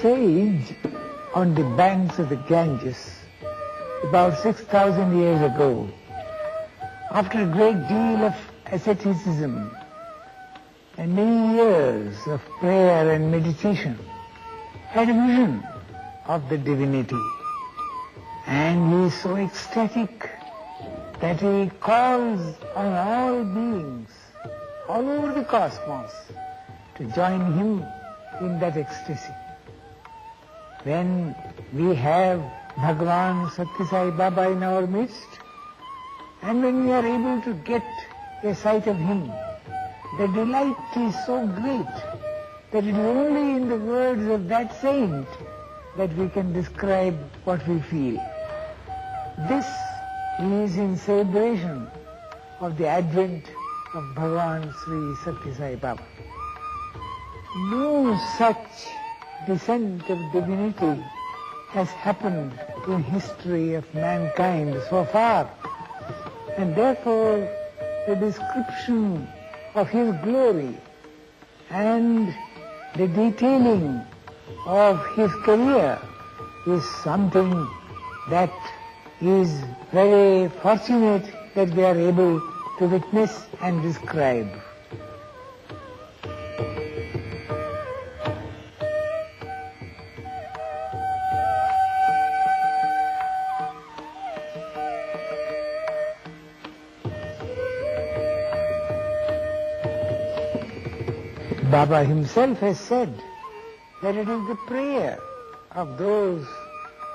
sage on the banks of the Ganges about 6,000 years ago, after a great deal of asceticism and many years of prayer and meditation, had a vision of the divinity. And he is so ecstatic that he calls on all beings all over the cosmos to join him in that ecstasy. When we have Bhagavan Sathya Sai Baba in our midst, and when we are able to get a sight of him, the delight is so great that it is only in the words of that saint that we can describe what we feel. This is in celebration of the advent of Bhagavan Sri Sathya Sai Baba. No such descent of divinity has happened in history of mankind so far, and therefore the description of his glory and the detailing of his career is something that is very fortunate that we are able to witness and describe. Baba himself has said that it is the prayer of those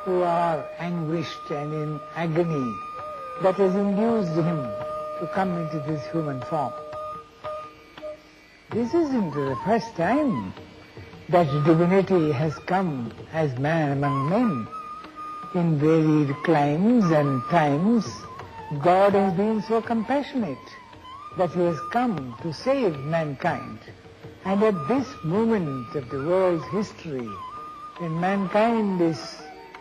who are anguished and in agony that has induced him to come into this human form. This isn't the first time that divinity has come as man among men. In varied climes and times, God has been so compassionate that he has come to save mankind. And at this moment of the world's history, when mankind is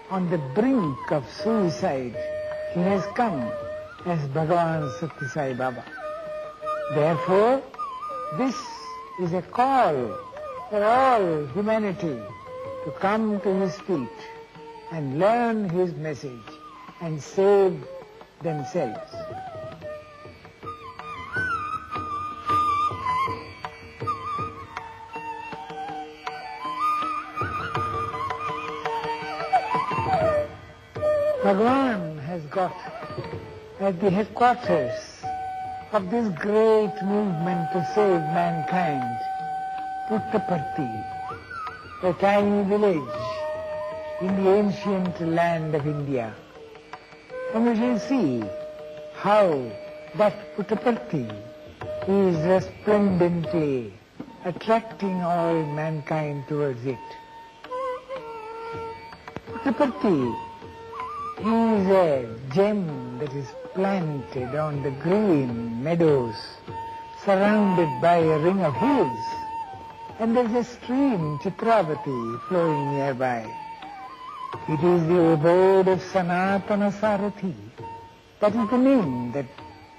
on the brink of suicide, he has come as Bhagavan Sathya Sai Baba. Therefore, this is a call for all humanity to come to his feet and learn his message and save themselves. Bhagavan has got at the headquarters of this great movement to save mankind, Puttaparthi, a tiny village in the ancient land of India. And we shall see how that Puttaparthi is resplendently attracting all mankind towards it. Puttaparthi is a gem that is planted on the green meadows, surrounded by a ring of hills, and there is a stream, Chitravati, flowing nearby. It is the abode of Sanatana Sarathi. That is the name that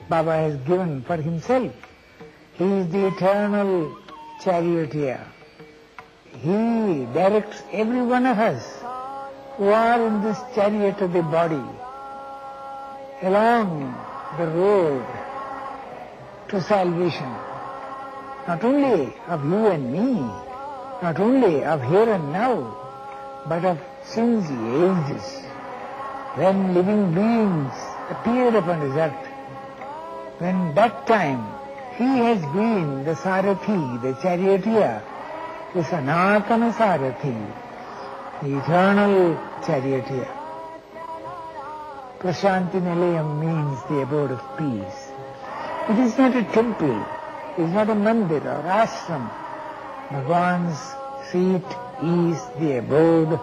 Baba has given for himself. He is the eternal charioteer. He directs every one of us who are in this chariot of the body along the road to salvation, not only of you and me, not only of here and now, but of since the ages, when living beings appeared upon this earth. When that time he has been the Sarathi, the charioteer, the Sanatana Sarathi, the eternal charioteer. Prashanti Nilayam means the abode of peace. It is not a temple, it is not a mandir or ashram. Bhagavan's seat is the abode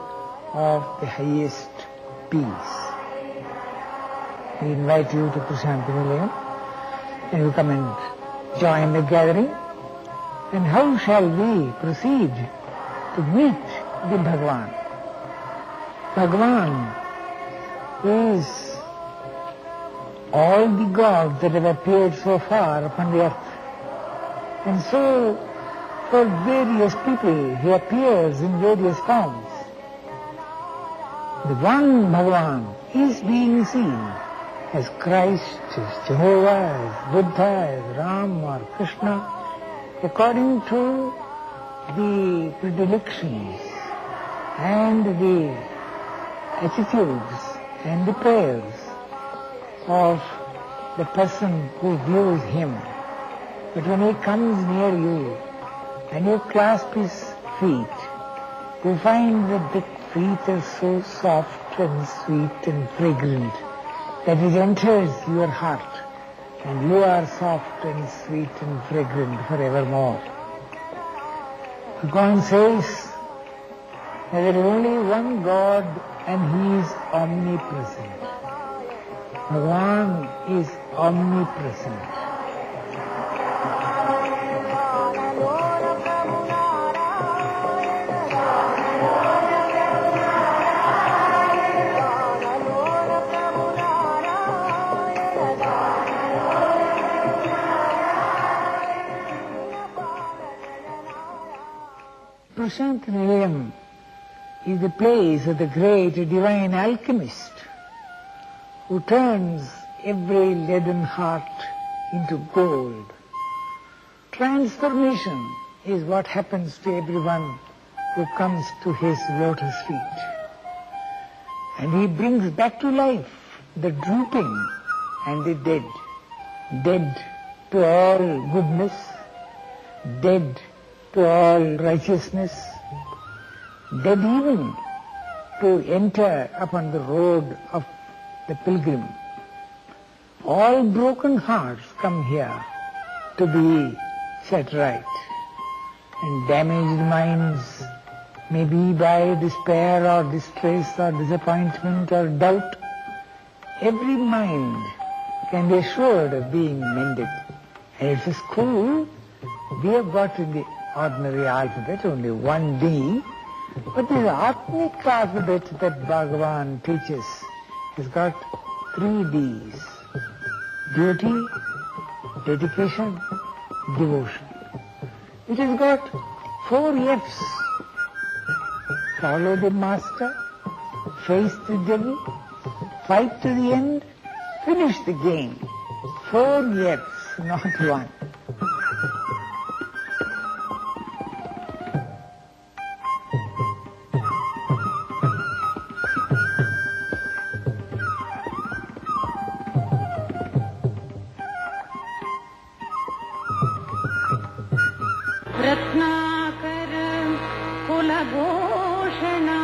of the highest peace. We invite you to Prashanti Nilayam, and you come and join the gathering. And how shall we proceed to meet the Bhagavan? Bhagavan is all the gods that have appeared so far upon the earth. And so, for various people, he appears in various forms. The one Bhagavan is being seen as Christ, as Jehovah, as Buddha, as Ram or Krishna, according to the predilections and the attitudes and the prayers of the person who views him. But when he comes near you and you clasp his feet, you find that the feet are so soft and sweet and fragrant that it enters your heart, and you are soft and sweet and fragrant forevermore. Bhagavan says that there is only one God and He is omnipresent. Bhagavan is omnipresent. Imieniem is the place of the great divine alchemist who turns every leaden heart into gold. Transformation is what happens to everyone who comes to his lotus feet. And he brings back to life the drooping and the dead. Dead to all goodness, dead to all righteousness, dead even to enter upon the road of the pilgrim. All broken hearts come here to be set right, and damaged minds, maybe by despair or distress or disappointment or doubt, every mind can be assured of being mended. And it's a school. We have got in the ordinary alphabet only one D, but the Atmic alphabet that Bhagavan teaches has got 3 Ds: duty, dedication, devotion. It has got 4 F's: follow the master, face the devil, fight to the end, finish the game. 4 F's, not 1. Ratnakar कुलभूषणा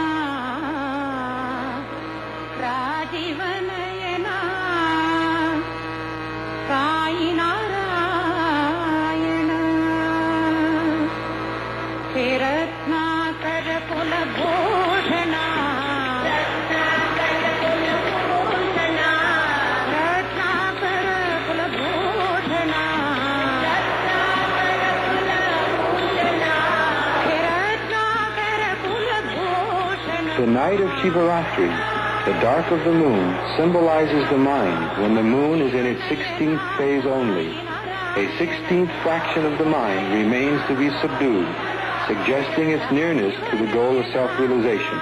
राजीवनयना Sai Narayan hey Ratnakar कुलभूषणा The night of Shivaratri, the dark of the moon, symbolizes the mind when the moon is in its 16th phase only. A 16th fraction of the mind remains to be subdued, suggesting its nearness to the goal of self-realization.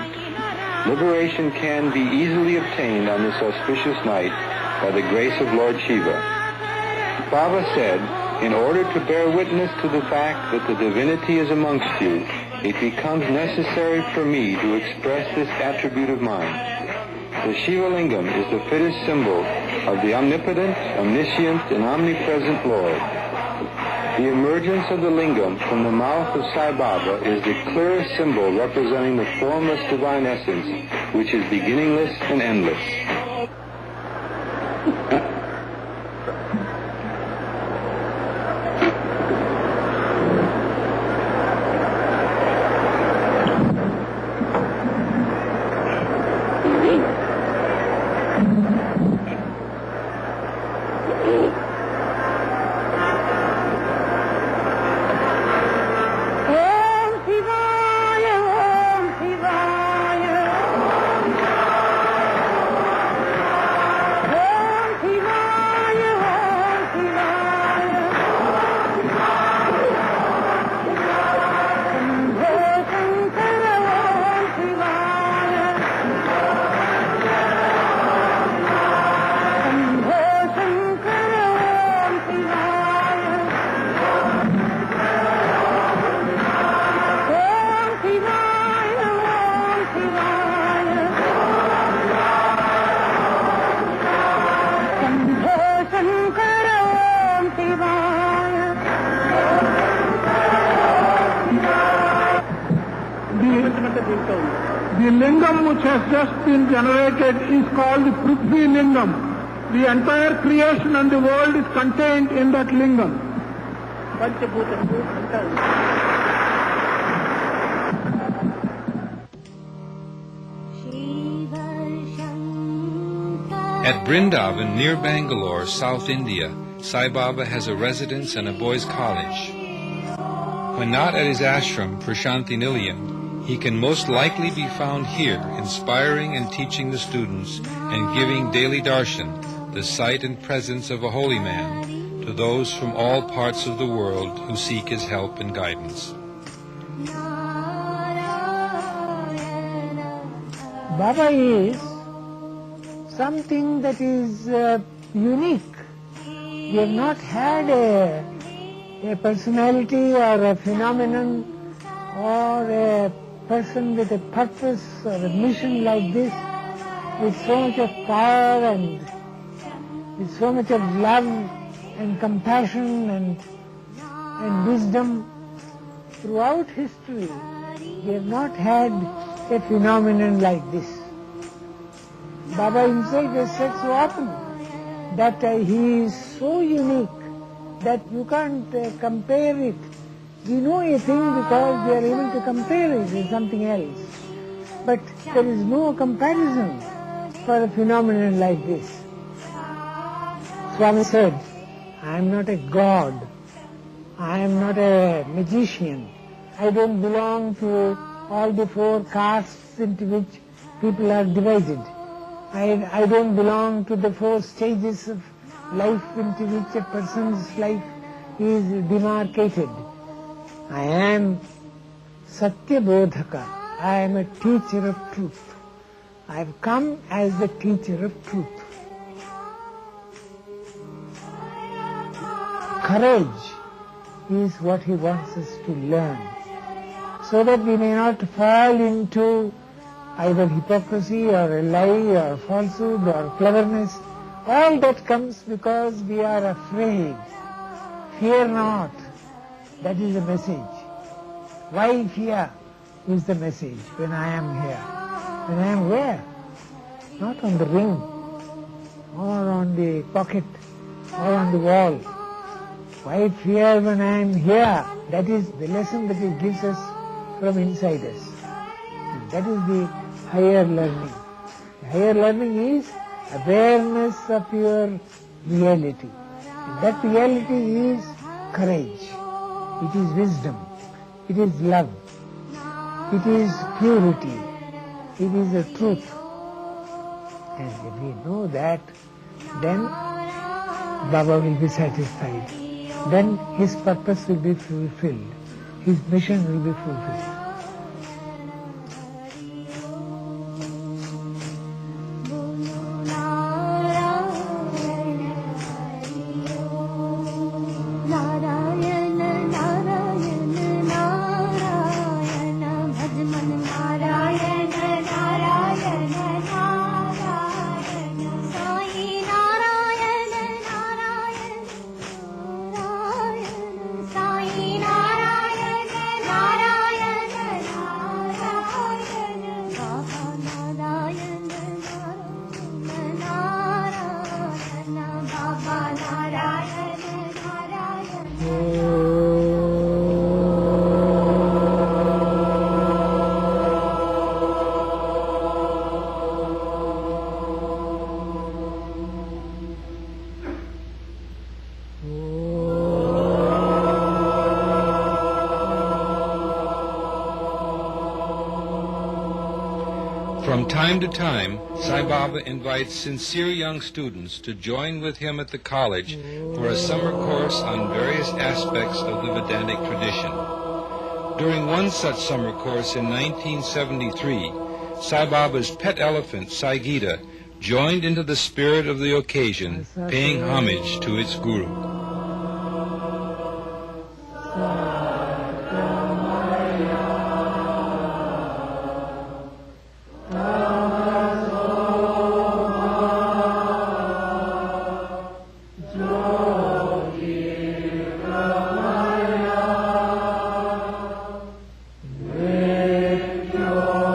Liberation can be easily obtained on this auspicious night by the grace of Lord Shiva. Baba said, in order to bear witness to the fact that the divinity is amongst you, it becomes necessary for me to express this attribute of mine. The Shiva Lingam is the fittest symbol of the omnipotent, omniscient, and omnipresent Lord. The emergence of the Lingam from the mouth of Sai Baba is the clearest symbol representing the formless divine essence, which is beginningless and endless. The lingam which has just been generated is called the Prithvi lingam. The entire creation and the world is contained in that lingam. At Brindavan, near Bangalore, South India, Sai Baba has a residence and a boys' college. When not at his ashram, Prashanti Nilayam, he can most likely be found here, inspiring and teaching the students and giving daily darshan, the sight and presence of a holy man, to those from all parts of the world who seek his help and guidance. Baba is something that is unique. We have not had a personality or a phenomenon or a person with a purpose or a mission like this, with so much of power and with so much of love and compassion and wisdom. Throughout history, we have not had a phenomenon like this. Baba himself has said so often that he is so unique that you can't compare it. We know a thing because we are able to compare it with something else. But there is no comparison for a phenomenon like this. Swami said, I am not a god. I am not a magician. I don't belong to all the four castes into which people are divided. I don't belong to the four stages of life into which a person's life is demarcated. I am Sathya Bodhaka. I am a teacher of truth. I have come as the teacher of truth. Courage is what he wants us to learn, so that we may not fall into either hypocrisy or a lie or falsehood or cleverness. All that comes because we are afraid. Fear not. That is the message. Why fear is the message when I am here. When I am where? Not on the ring or on the pocket or on the wall. Why fear when I am here? That is the lesson that it gives us from inside us. And that is the higher learning. The higher learning is awareness of your reality. And that reality is courage. It is wisdom. It is love. It is purity. It is the truth. And if we know that, then Baba will be satisfied. Then his purpose will be fulfilled. His mission will be fulfilled. From time to time, Sai Baba invites sincere young students to join with him at the college for a summer course on various aspects of the Vedanic tradition. During one such summer course in 1973, Sai Baba's pet elephant, Sai Gita, joined into the spirit of the occasion, paying homage to its guru. Yo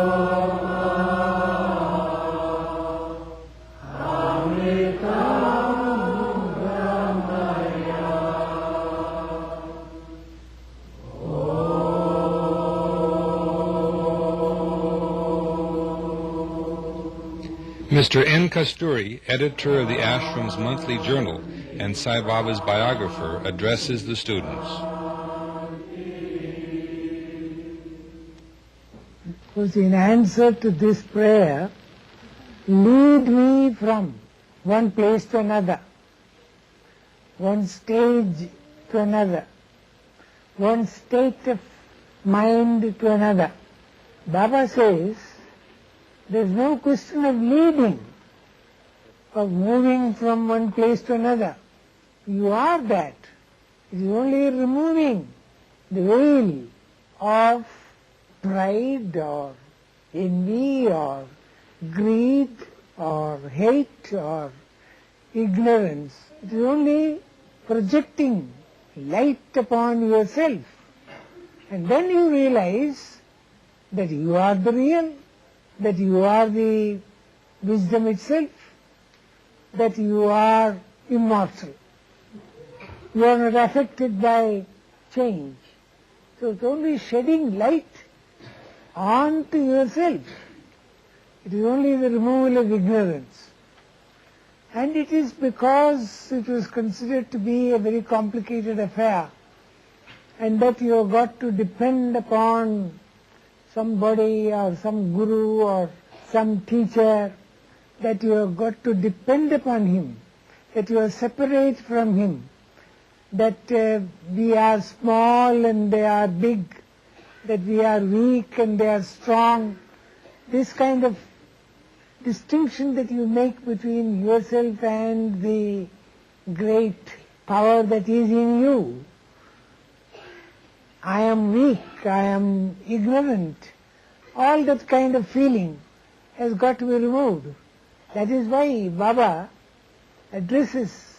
Mr. N. Kasturi, editor of the ashram's monthly journal and Sai Baba's biographer, addresses the students. Was in answer to this prayer, lead me from one place to another, one stage to another, one state of mind to another. Baba says, there is no question of leading, of moving from one place to another. You are that. It is only removing the veil of pride or envy or greed or hate or ignorance. It is only projecting light upon yourself. And then you realize that you are the real, that you are the wisdom itself, that you are immortal. You are not affected by change. So it's only shedding light onto yourself. It is only the removal of ignorance. And it is because it was considered to be a very complicated affair, and that you have got to depend upon somebody or some guru or some teacher, that you have got to depend upon him, that you are separate from him, that we are small and they are big, that we are weak and they are strong. This kind of distinction that you make between yourself and the great power that is in you. I am weak, I am ignorant. All that kind of feeling has got to be removed. That is why Baba addresses,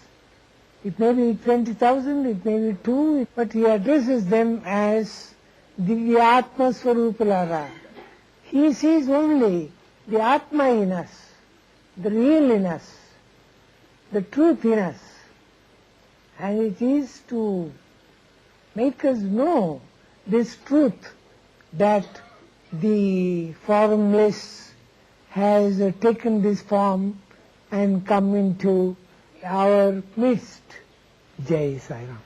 it may be 20,000, it may be 2, but he addresses them as Divyatma Swarupalara. He sees only the Atma in us, the real in us, the truth in us. And it is to make us know this truth that the formless has taken this form and come into our midst. Jai Sai Ram.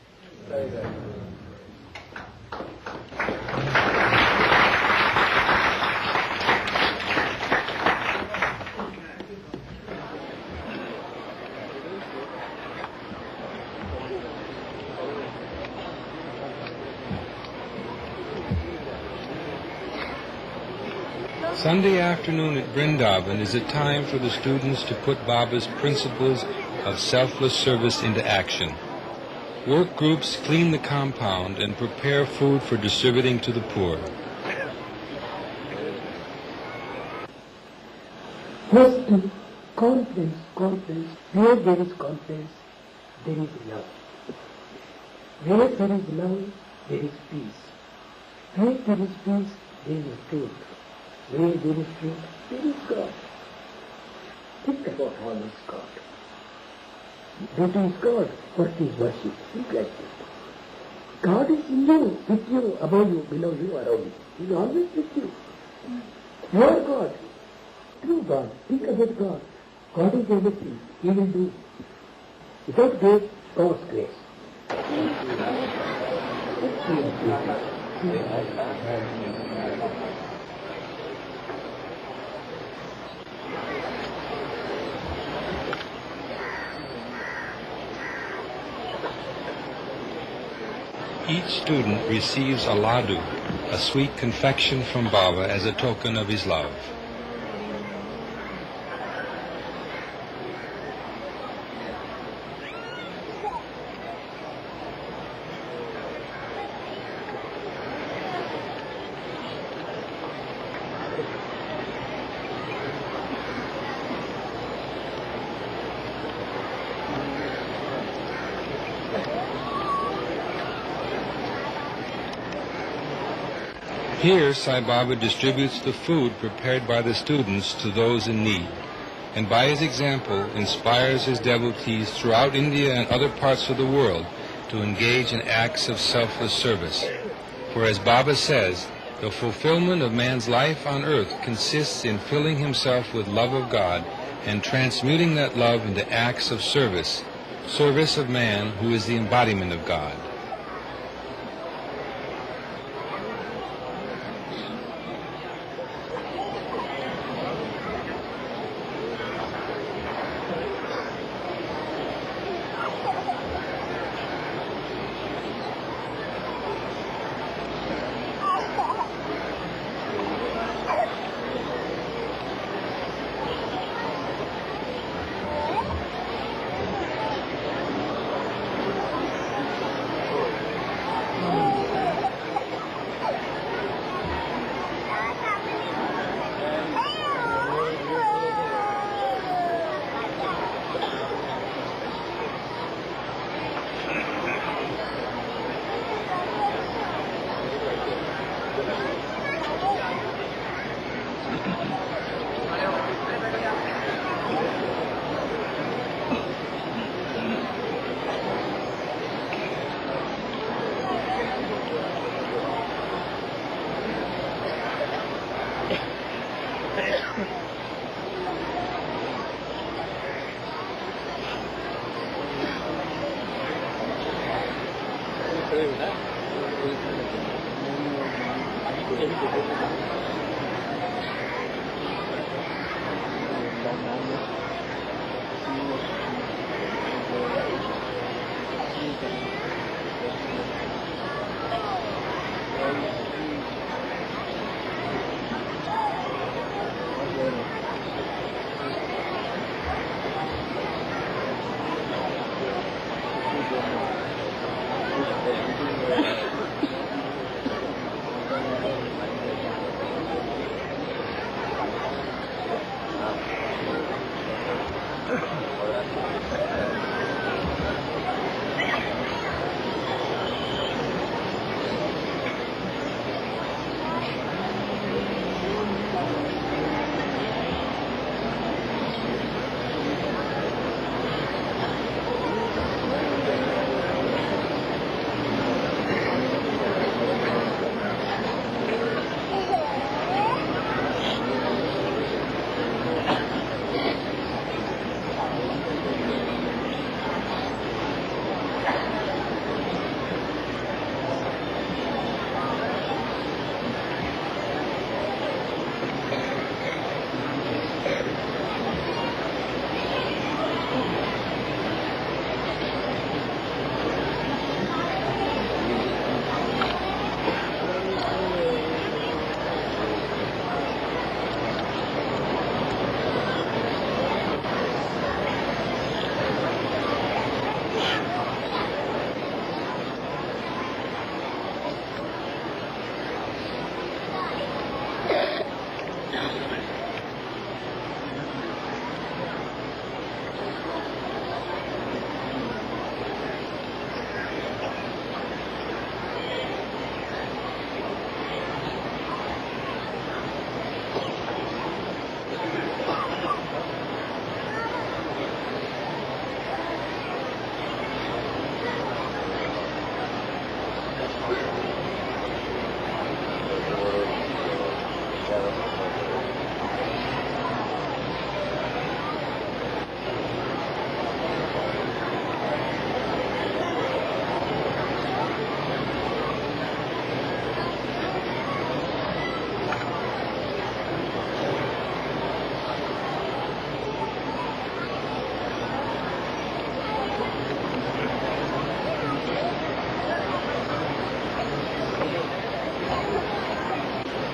Sunday afternoon at Vrindavan is a time for the students to put Baba's principles of selfless service into action. Work groups clean the compound and prepare food for distributing to the poor. First, confidence. Where there is confidence, there is love. Where there is love, there is peace. Where there is peace, there is truth. Where there is truth, there is God. Think about all is God. What is God? What is worship? Think like that. God is in you, with you, above you, below you, around you. He is always with you. You are God. True God. Think about God. God is everything. He will do. Without grace, God's grace. Each student receives a laddu, a sweet confection from Baba as a token of his love. Here, Sai Baba distributes the food prepared by the students to those in need, and by his example inspires his devotees throughout India and other parts of the world to engage in acts of selfless service. For as Baba says, the fulfillment of man's life on earth consists in filling himself with love of God and transmuting that love into acts of service, service of man who is the embodiment of God.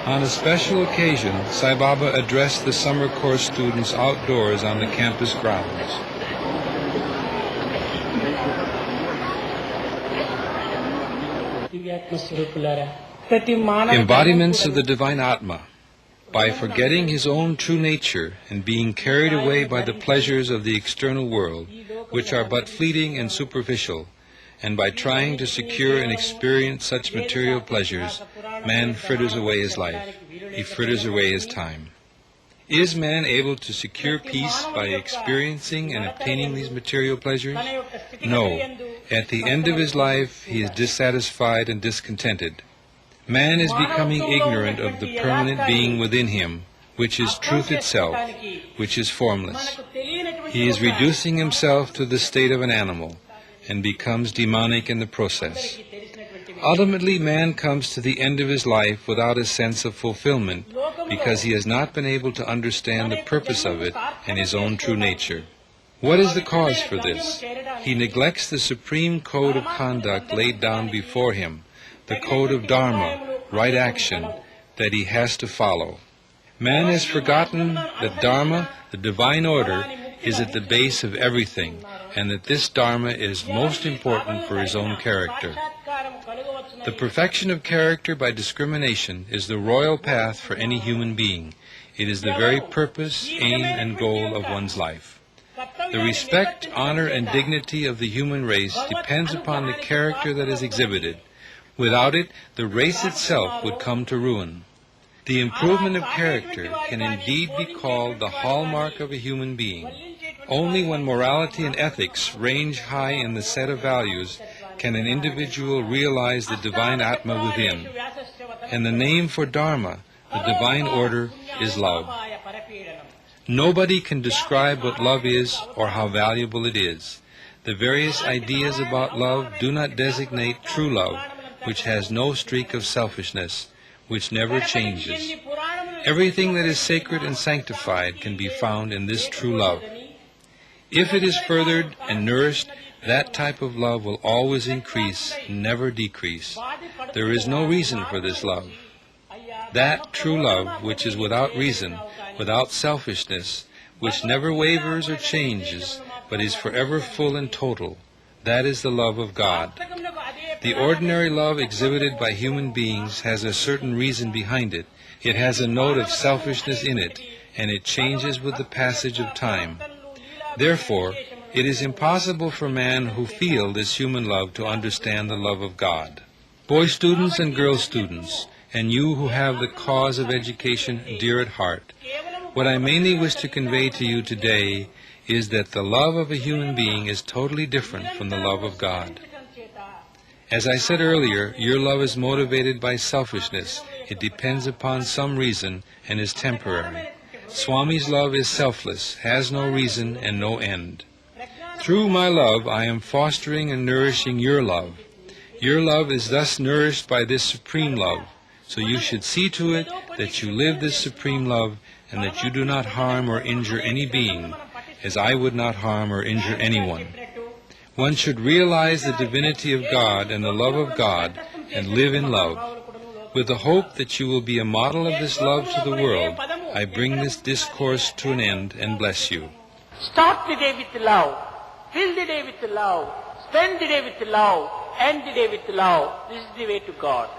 On a special occasion, Sai Baba addressed the summer course students outdoors on the campus grounds. Embodiments of the divine Atma, by forgetting his own true nature and being carried away by the pleasures of the external world, which are but fleeting and superficial, and by trying to secure and experience such material pleasures, man fritters away his life, he fritters away his time. Is man able to secure peace by experiencing and obtaining these material pleasures? No. At the end of his life, he is dissatisfied and discontented. Man is becoming ignorant of the permanent being within him, which is truth itself, which is formless. He is reducing himself to the state of an animal and becomes demonic in the process. Ultimately, man comes to the end of his life without a sense of fulfillment because he has not been able to understand the purpose of it and his own true nature. What is the cause for this? He neglects the supreme code of conduct laid down before him, the code of Dharma, right action, that he has to follow. Man has forgotten that Dharma, the divine order, is at the base of everything, and that this Dharma is most important for his own character. The perfection of character by discrimination is the royal path for any human being. It is the very purpose, aim, and goal of one's life. The respect, honor, and dignity of the human race depends upon the character that is exhibited. Without it, the race itself would come to ruin. The improvement of character can indeed be called the hallmark of a human being. Only when morality and ethics range high in the set of values can an individual realize the divine Atma within. And the name for Dharma, the divine order, is love. Nobody can describe what love is or how valuable it is. The various ideas about love do not designate true love, which has no streak of selfishness, which never changes. Everything that is sacred and sanctified can be found in this true love. If it is furthered and nourished, that type of love will always increase, never decrease. There is no reason for this love. That true love, which is without reason, without selfishness, which never wavers or changes, but is forever full and total, that is the love of God. The ordinary love exhibited by human beings has a certain reason behind it. It has a note of selfishness in it, and it changes with the passage of time. Therefore, it is impossible for man who feel this human love to understand the love of God. Boy students and girl students, and you who have the cause of education dear at heart, what I mainly wish to convey to you today is that the love of a human being is totally different from the love of God. As I said earlier, your love is motivated by selfishness. It depends upon some reason and is temporary. Swami's love is selfless, has no reason and no end. Through my love, I am fostering and nourishing your love. Your love is thus nourished by this supreme love. So you should see to it that you live this supreme love and that you do not harm or injure any being, as I would not harm or injure anyone. One should realize the divinity of God and the love of God and live in love. With the hope that you will be a model of this love to the world, I bring this discourse to an end and bless you. Start the day with love, fill the day with love, spend the day with love, end the day with love. This is the way to God.